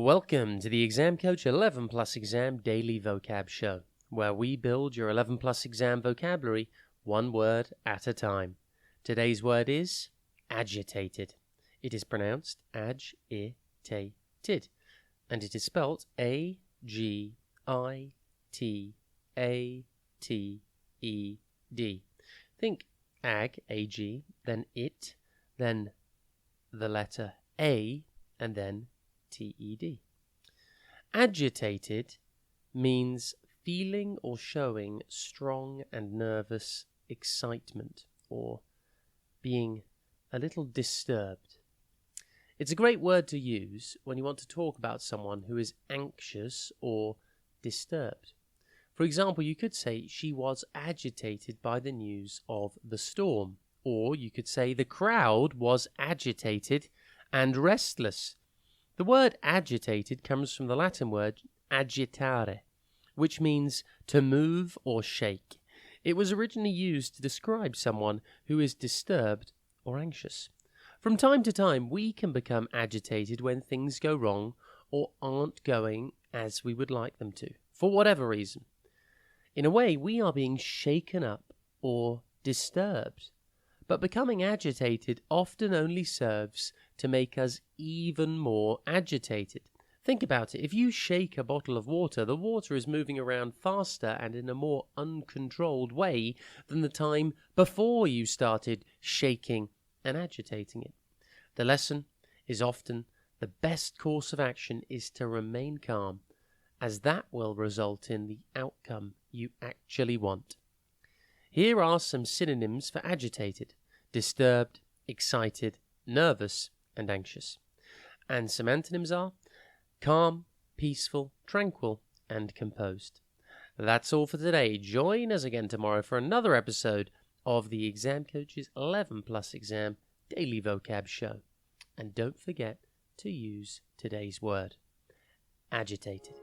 Welcome to the Exam Coach 11 Plus Exam Daily Vocab Show, where we build your 11 Plus Exam vocabulary one word at a time. Today's word is agitated. It is pronounced agitated, and it is spelt A-G-I-T-A-T-E-D. Think ag, A-G, then it, then the letter A, and then T-E-D. Agitated means feeling or showing strong and nervous excitement or being a little disturbed. It's a great word to use when you want to talk about someone who is anxious or disturbed. For example, you could say she was agitated by the news of the storm, or you could say the crowd was agitated and restless. The word agitated comes from the Latin word agitare, which means to move or shake. It was originally used to describe someone who is disturbed or anxious. From time to time, we can become agitated when things go wrong or aren't going as we would like them to, for whatever reason. In a way, we are being shaken up or disturbed. But becoming agitated often only serves to make us even more agitated. Think about it. If you shake a bottle of water, the water is moving around faster and in a more uncontrolled way than the time before you started shaking and agitating it. The lesson is often the best course of action is to remain calm, as that will result in the outcome you actually want. Here are some synonyms for agitated: disturbed, excited, nervous, and anxious. And some antonyms are calm, peaceful, tranquil, and composed. That's all for today. Join us again tomorrow for another episode of the Exam Coach's 11 Plus Exam Daily Vocab Show. And don't forget to use today's word: agitated.